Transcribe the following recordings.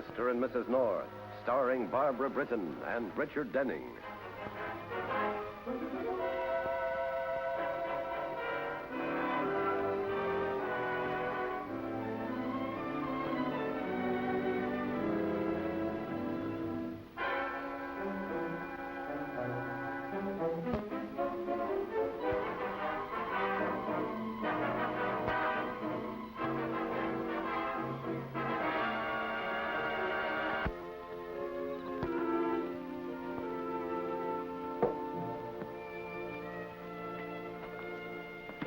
Mr. and Mrs. North, starring Barbara Britton and Richard Denning.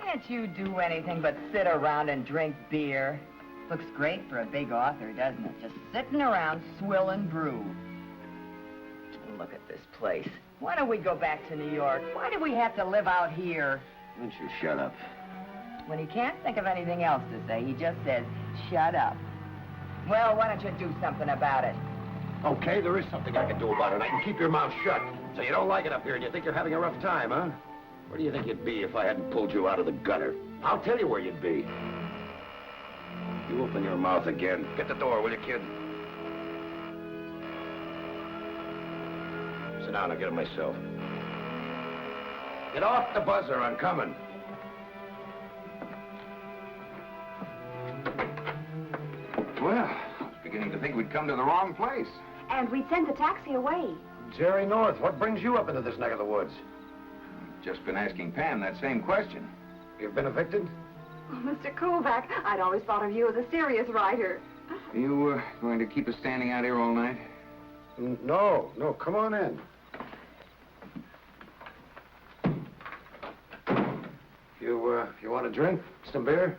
Can't you do anything but sit around and drink beer? Looks great for a big author, doesn't it? Just sitting around swilling brew. Look at this place. Why don't we go back to New York? Why do we have to live out here? Why don't you shut up? When he can't think of anything else to say, he just says, shut up. Well, why don't you do something about it? Okay, there is something I can do about it. I can keep your mouth shut. So you don't like it up here and you think you're having a rough time, huh? Where do you think you'd be if I hadn't pulled you out of the gutter? I'll tell you where you'd be. You open your mouth again. Get the door, will you, kid? Sit down, I'll get it myself. Get off the buzzer, I'm coming. Well, I was beginning to think we'd come to the wrong place. And we'd sent the taxi away. Jerry North, what brings you up into this neck of the woods? Just been asking Pam that same question. You've been evicted? Oh, Mr. Kovac, I'd always thought of you as a serious writer. Are you going to keep us standing out here all night? No, come on in. You want a drink? Some beer?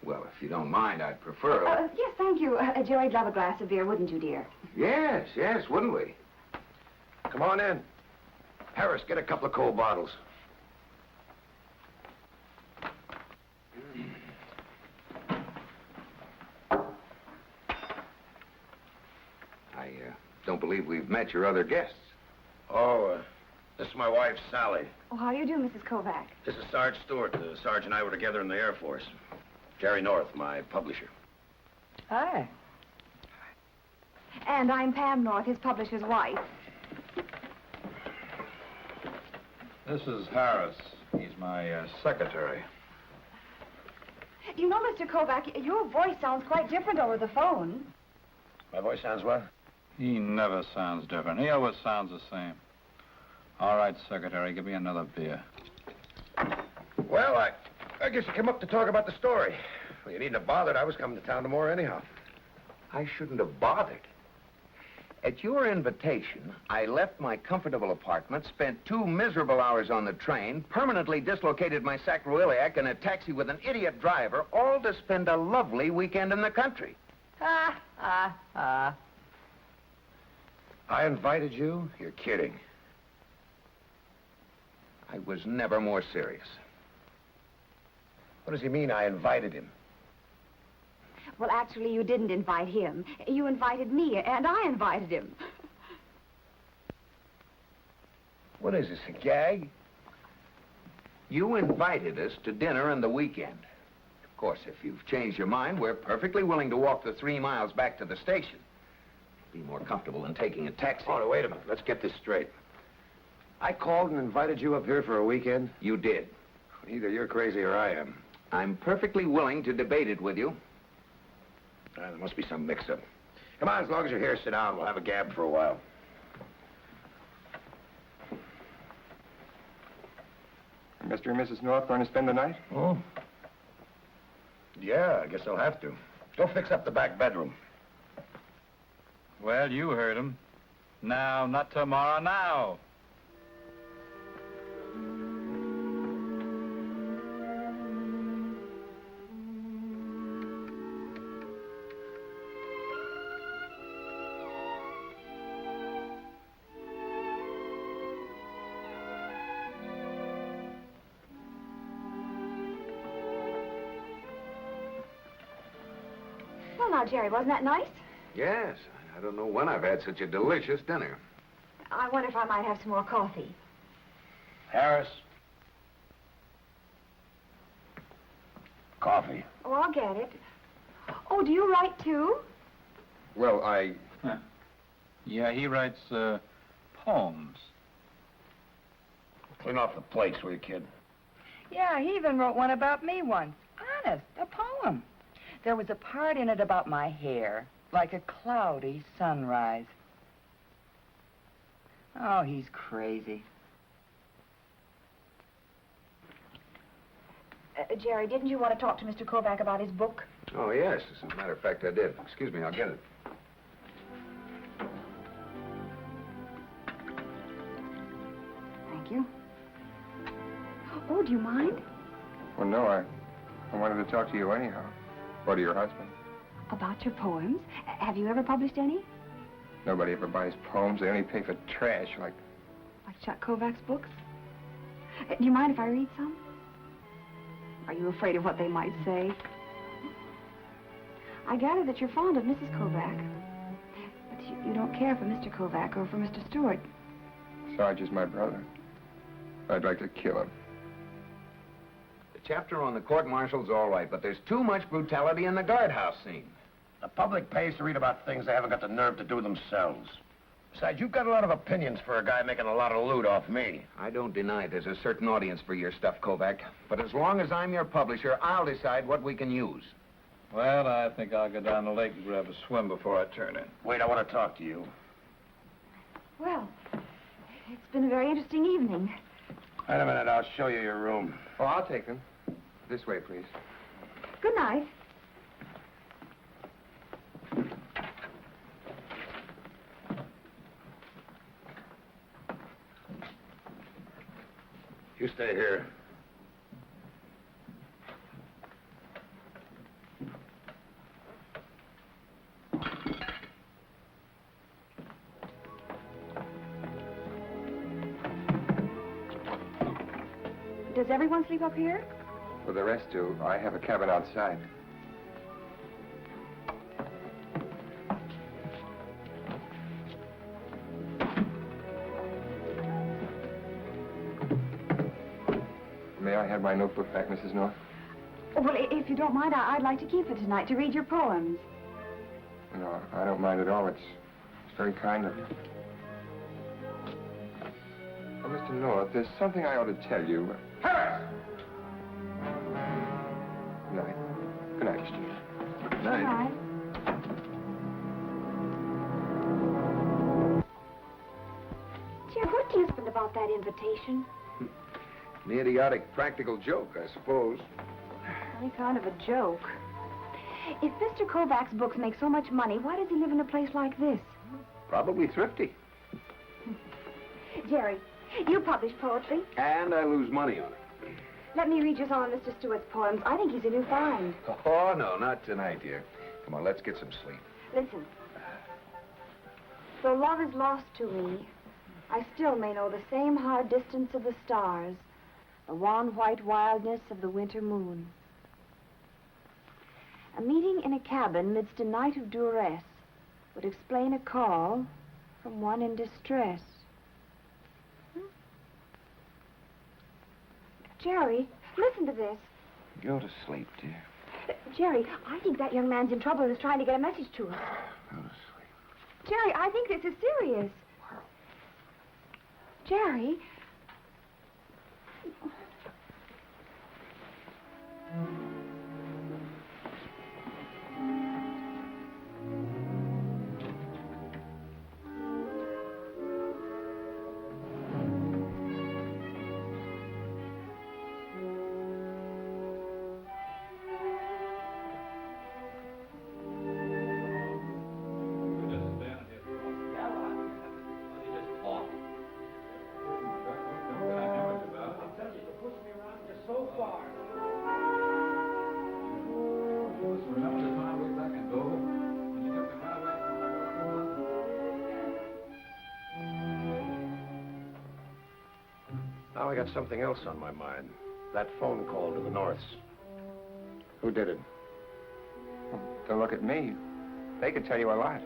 Well, if you don't mind, I'd prefer... Yes, thank you. Joey'd love a glass of beer, wouldn't you, dear? Yes, wouldn't we? Come on in. Harris, get a couple of cold bottles. I don't believe we've met your other guests. Oh, this is my wife, Sally. Oh, how do you do, Mrs. Kovac? This is Sarge Stewart. The Sarge and I were together in the Air Force. Jerry North, my publisher. Hi. And I'm Pam North, his publisher's wife. This is Harris. He's my secretary. You know, Mr. Kovac, your voice sounds quite different over the phone. My voice sounds what? He never sounds different. He always sounds the same. All right, secretary, give me another beer. Well, I guess you came up to talk about the story. Well, you needn't have bothered. I was coming to town tomorrow anyhow. I shouldn't have bothered. At your invitation, I left my comfortable apartment, spent 2 miserable hours on the train, permanently dislocated my sacroiliac in a taxi with an idiot driver, all to spend a lovely weekend in the country. Ha, ha, ha. I invited you? You're kidding. I was never more serious. What does he mean, I invited him? Well, actually, you didn't invite him. You invited me, and I invited him. What is this, a gag? You invited us to dinner on the weekend. Of course, if you've changed your mind, we're perfectly willing to walk the 3 miles back to the station. Be more comfortable than taking a taxi. Oh, no, wait a minute. Let's get this straight. I called and invited you up here for a weekend? You did. Either you're crazy or I am. I'm perfectly willing to debate it with you. There must be some mix-up. Come on, as long as you're here, sit down. We'll have a gab for a while. Mr. and Mrs. North going to spend the night? Oh? Yeah, I guess I'll have to. Go fix up the back bedroom. Well, you heard him. Now, not tomorrow, now. Well, now, Jerry, wasn't that nice? Yes. I don't know when I've had such a delicious dinner. I wonder if I might have some more coffee. Harris. Coffee. Oh, I'll get it. Oh, do you write, too? Well, I Huh. Yeah, he writes, poems. Clean off the plates, will you, kid? Yeah, he even wrote one about me once. Honest, a poem. There was a part in it about my hair, like a cloudy sunrise. Oh, he's crazy. Jerry, didn't you want to talk to Mr. Kovac about his book? Oh, yes. As a matter of fact, I did. Excuse me, I'll get it. Thank you. Oh, do you mind? Well, no, I wanted to talk to you anyhow. Or to your husband. About your poems? Have you ever published any? Nobody ever buys poems. They only pay for trash, like... Like Chuck Kovac's books? Do you mind if I read some? Are you afraid of what they might say? I gather that you're fond of Mrs. Kovac. But you don't care for Mr. Kovac or for Mr. Stewart. Sarge is my brother. I'd like to kill him. The chapter on the court-martial's all right, but there's too much brutality in the guardhouse scene. The public pays to read about things they haven't got the nerve to do themselves. Besides, you've got a lot of opinions for a guy making a lot of loot off me. I don't deny there's a certain audience for your stuff, Kovac. But as long as I'm your publisher, I'll decide what we can use. Well, I think I'll go down the lake and grab a swim before I turn in. Wait, I want to talk to you. Well, it's been a very interesting evening. Wait a minute, I'll show you your room. Oh, I'll take them. This way, please. Good night. You stay here. Does everyone sleep up here? For the rest do. I have a cabin outside. May I have my notebook back, Mrs. North? Well, if you don't mind, I'd like to keep it tonight to read your poems. No, I don't mind at all. It's very kind of you. Oh, Mr. North, there's something I ought to tell you. Harris! Good night. Good night, Mr. Good Good night. Jerry, what do you think about that invitation? An idiotic practical joke, I suppose. Any kind of a joke. If Mr. Kovac's books make so much money, why does he live in a place like this? Probably thrifty. Jerry, you publish poetry. And I lose money on it. Let me read you some of Mr. Stewart's poems. I think he's a new find. Oh, no, not tonight, dear. Come on, let's get some sleep. Listen. Though love is lost to me, I still may know the same hard distance of the stars, the wan white wildness of the winter moon. A meeting in a cabin midst a night of duress would explain a call from one in distress. Jerry, listen to this. Go to sleep, dear. Jerry, I think that young man's in trouble and is trying to get a message to us. Go to sleep. Jerry, I think this is serious. Jerry. Now I got something else on my mind. That phone call to the Norths. Who did it? Well, don't look at me. They could tell you a lot.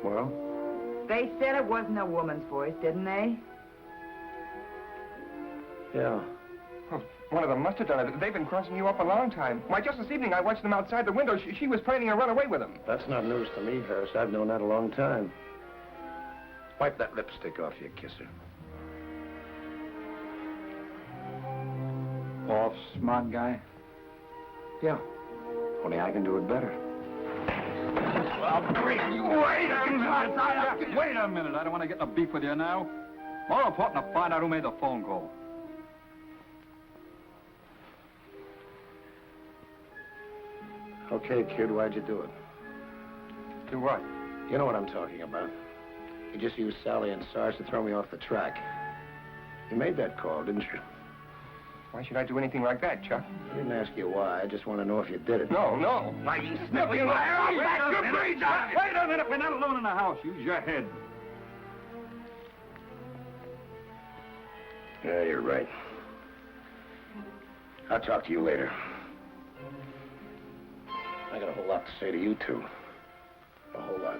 Well? They said it wasn't a woman's voice, didn't they? Yeah. Well, One of them must have done it. They've been crossing you up a long time. Why, just this evening I watched them outside the window. She was planning to run away with him. That's not news to me, Harris. I've known that a long time. Wipe that lipstick off, you kisser. Off, smart guy? Yeah. Only I can do it better. Wait a minute. I don't want to get in a beef with you now. More important to find out who made the phone call. Okay, kid, why'd you do it? Do what? You know what I'm talking about. You just used Sally and Sarge to throw me off the track. You made that call, didn't you? Why should I do anything like that, Chuck? I didn't ask you why. I just want to know if you did it. No, no. Why, you sniffing liar! I'll back your brains out! Wait a minute. We're not alone in the house. Use your head. Yeah, you're right. I'll talk to you later. I got a whole lot to say to you two. A whole lot.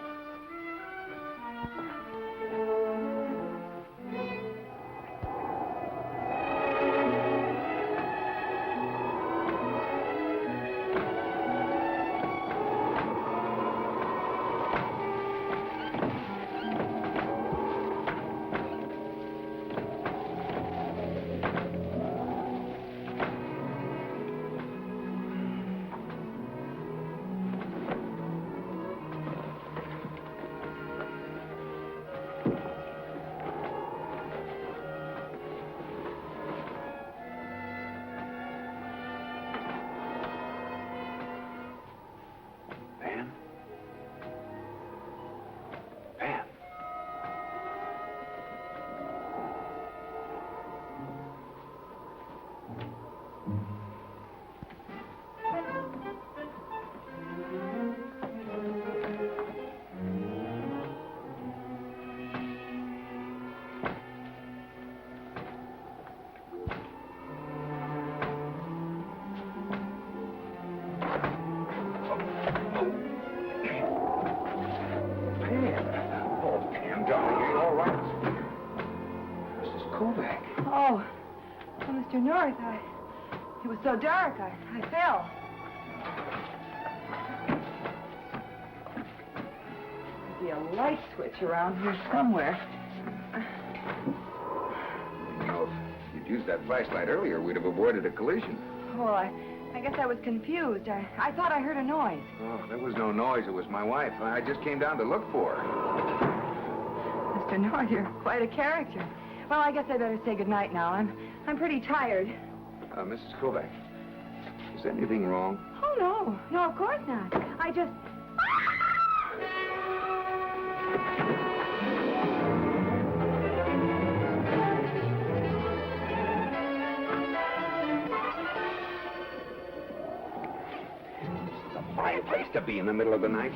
Oh, Mr. North, it was so dark, I fell. There'd be a light switch around here somewhere. You know, if you'd used that flashlight earlier, we'd have avoided a collision. Well, I guess I was confused. I thought I heard a noise. Oh, there was no noise. It was my wife. I just came down to look for her. Mr. North, you're quite a character. Well, I guess I better say goodnight now. I'm pretty tired. Mrs. Kovac, is anything wrong? Oh, no. No, of course not. I just... It's a fine place to be in the middle of the night.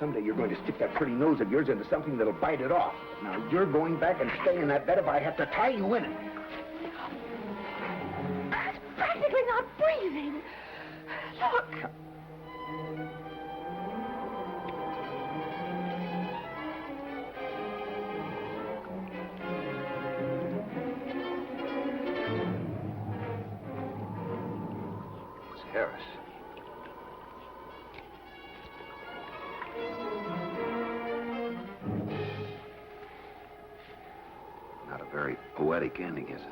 Someday you're going to stick that pretty nose of yours into something that'll bite it off. Now, you're going back and stay in that bed if I have to tie you in it. It's practically not breathing. Look. It's Harris. Not a very poetic ending, is it?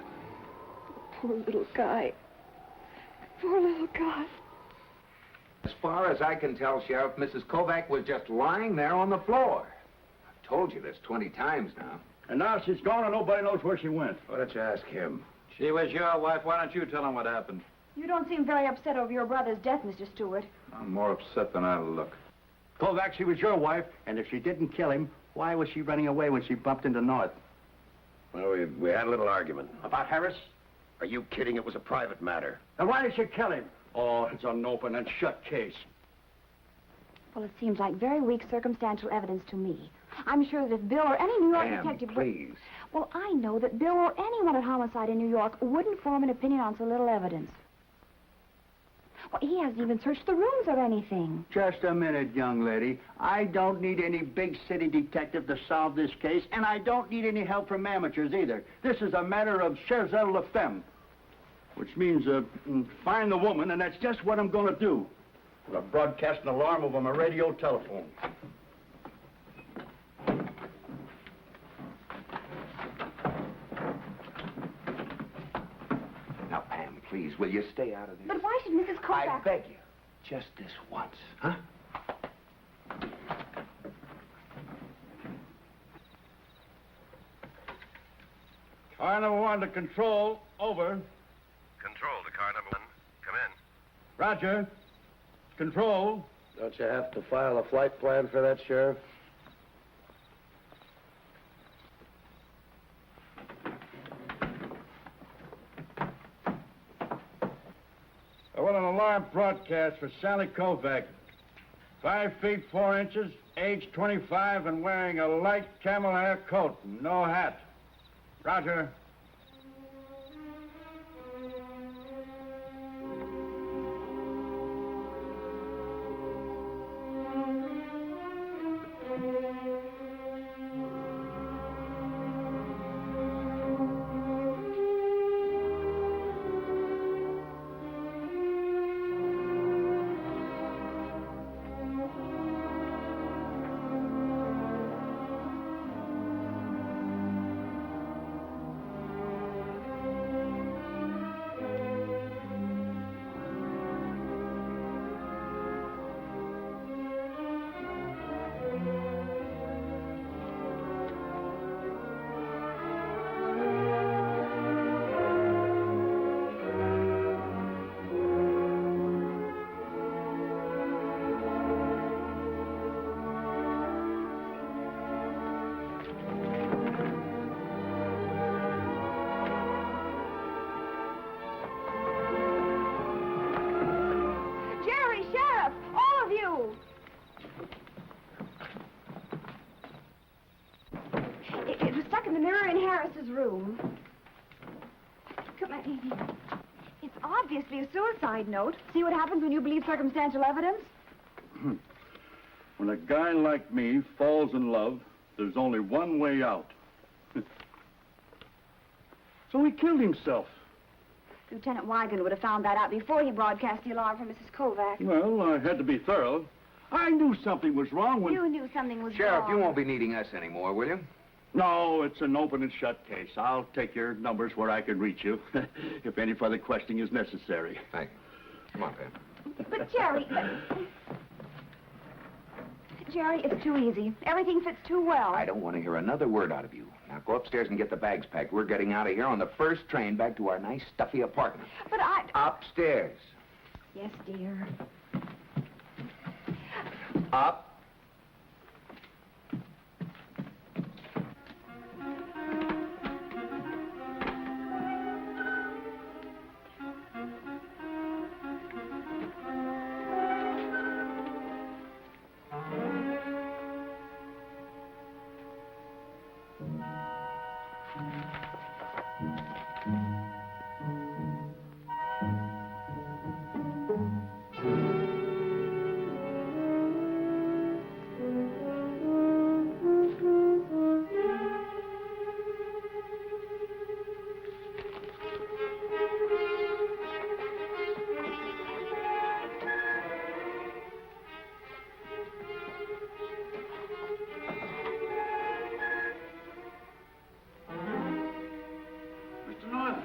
Poor little guy. Poor little guy. As far as I can tell, Sheriff, Mrs. Kovac was just lying there on the floor. I've told you this 20 times now. And now she's gone and nobody knows where she went. Why don't you ask him? She was your wife. Why don't you tell him what happened? You don't seem very upset over your brother's death, Mr. Stewart. I'm more upset than I look. Kovac, she was your wife, and if she didn't kill him, why was she running away when she bumped into North? Well, we had a little argument. About Harris? Are you kidding? It was a private matter. And why did she kill him? Oh, it's an open and shut case. Well, it seems like very weak circumstantial evidence to me. I'm sure that if Bill or any New York Ma'am, detective... please. Well, I know that Bill or anyone at Homicide in New York wouldn't form an opinion on so little evidence. Well, he hasn't even searched the rooms or anything. Just a minute, young lady. I don't need any big city detective to solve this case, and I don't need any help from amateurs either. This is a matter of Cherzel la Femme. which means find the woman, and that's just what I'm going to do. I'll broadcast an alarm over my radio telephone. Now, Pam, please, will you stay out of this? But why should Mrs. I Kovac... beg you. Just this once, huh? Car number 1 to control. Over. Control to car number 1. Come in. Roger. Control. Don't you have to file a flight plan for that, Sheriff? I want an alarm broadcast for Sally Kovac. 5 feet 4 inches, age 25, and wearing a light camel hair coat, no hat. Roger. Jerry, Sheriff, all of you! It was stuck in the mirror in Harris's room. Come on. It's obviously a suicide note. See what happens when you believe circumstantial evidence? When a guy like me falls in love, there's only one way out. So he killed himself. Lieutenant Wigan would have found that out before he broadcast the alarm for Mrs. Kovac. Well, I had to be thorough. I knew something was wrong when... You knew something was Sheriff, wrong. you won't be needing us anymore, will you? No, it's an open and shut case. I'll take your numbers where I can reach you, if any further questioning is necessary. Thank you. Come on, Pam. But Jerry... Jerry, it's too easy. Everything fits too well. I don't want to hear another word out of you. Now go upstairs and get the bags packed. We're getting out of here on the first train back to our nice, stuffy apartment. But I... Upstairs. Yes, dear. Up.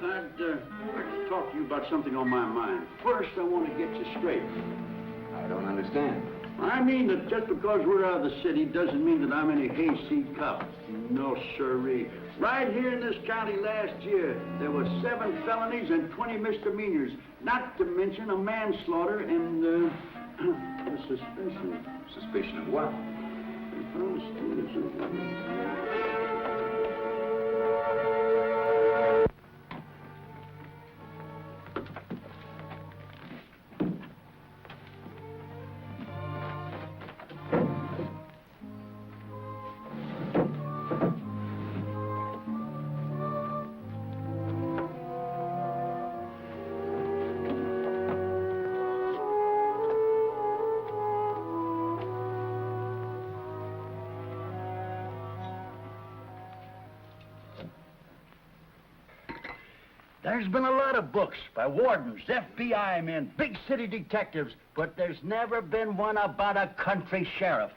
I'd like to talk to you about something on my mind. First, I want to get you straight. I don't understand. I mean that just because we're out of the city doesn't mean that I'm any hayseed cop. No, sirree. Right here in this county last year, there were 7 felonies and 20 misdemeanors, not to mention a manslaughter and a suspicion. Suspicion of what? There's been a lot of books by wardens, FBI men, big city detectives, but there's never been one about a country sheriff.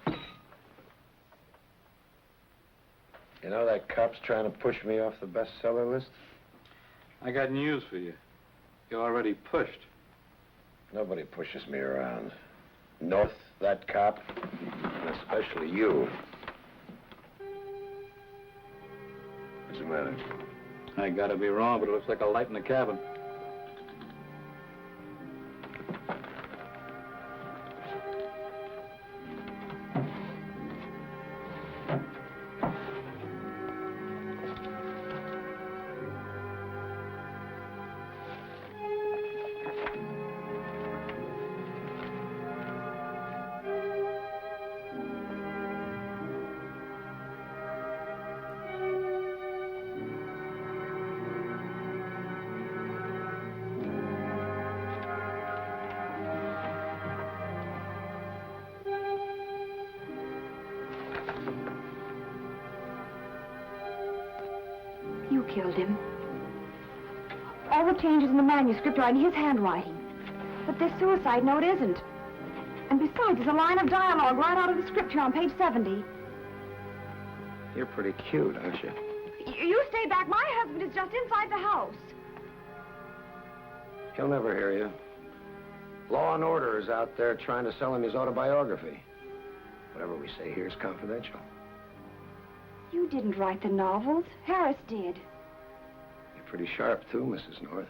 You know that cop's trying to push me off the bestseller list? I got news for you. You're already pushed. Nobody pushes me around. North, that cop, and especially you. What's the matter? I gotta be wrong, but it looks like a light in the cabin. You killed him. All the changes in the manuscript are in his handwriting. But this suicide note isn't. And besides, there's a line of dialogue right out of the script here on page 70. You're pretty cute, aren't you? You stay back. My husband is just inside the house. He'll never hear you. Law and Order is out there trying to sell him his autobiography. Whatever we say here is confidential. You didn't write the novels. Harris did. You're pretty sharp, too, Mrs. North.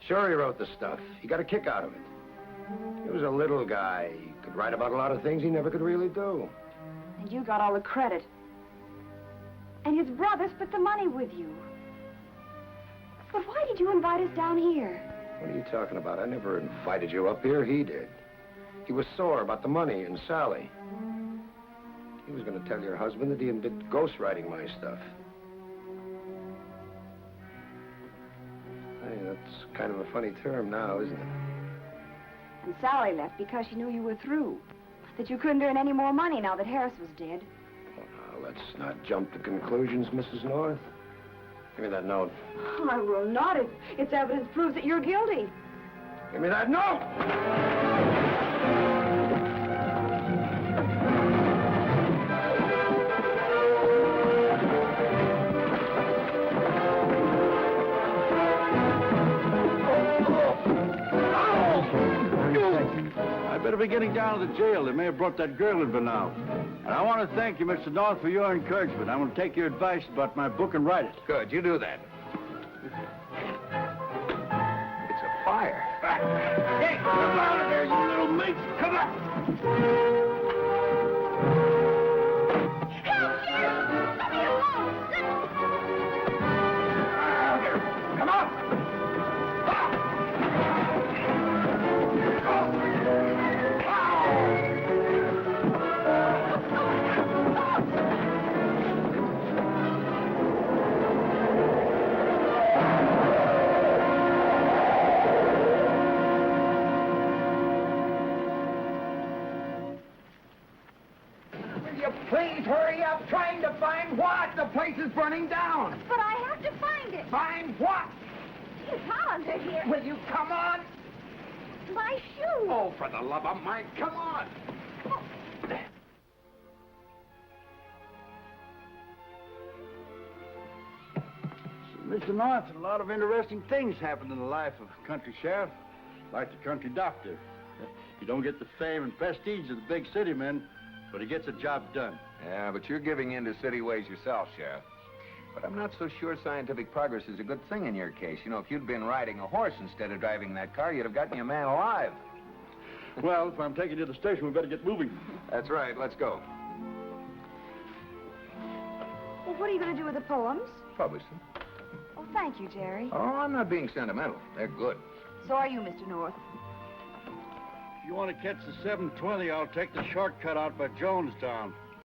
Sure, he wrote the stuff. He got a kick out of it. He was a little guy. He could write about a lot of things he never could really do. And you got all the credit. And his brother split the money with you. But why did you invite us down here? What are you talking about? I never invited you up here. He did. He was sore about the money and Sally. He was going to tell your husband that he did ghostwriting my stuff. Hey, that's kind of a funny term now, isn't it? And Sally left because she knew you were through. That you couldn't earn any more money now that Harris was dead. Well, now, let's not jump to conclusions, Mrs. North. Give me that note. I will not. Its evidence proves that you're guilty. Give me that note! I'd better be getting down to the jail. They may have brought that girl in by now. And I want to thank you, Mr. North, for your encouragement. I'm going to take your advice about my book and write it. Good, you do that. It's a fire. Hey, come out of there, you little mate. Come on. Come on! Please hurry up. Trying to find what? The place is burning down. But I have to find it. Find what? His Hollins are here. Will you come on? My shoe. Oh, for the love of Mike, come on. Mr. North, a lot of interesting things happen in the life of a country sheriff, like the country doctor. You don't get the fame and prestige of the big city men, but he gets a job done. Yeah, but you're giving in to city ways yourself, Sheriff. But I'm not so sure scientific progress is a good thing in your case. You know, if you'd been riding a horse instead of driving that car, you'd have gotten your man alive. Well, if I'm taking you to the station, we better get moving. That's right. Let's go. Well, what are you going to do with the poems? Publish them. Oh, thank you, Jerry. Oh, I'm not being sentimental. They're good. So are you, Mr. North. If you want to catch the 7:20, I'll take the shortcut out by Jonestown.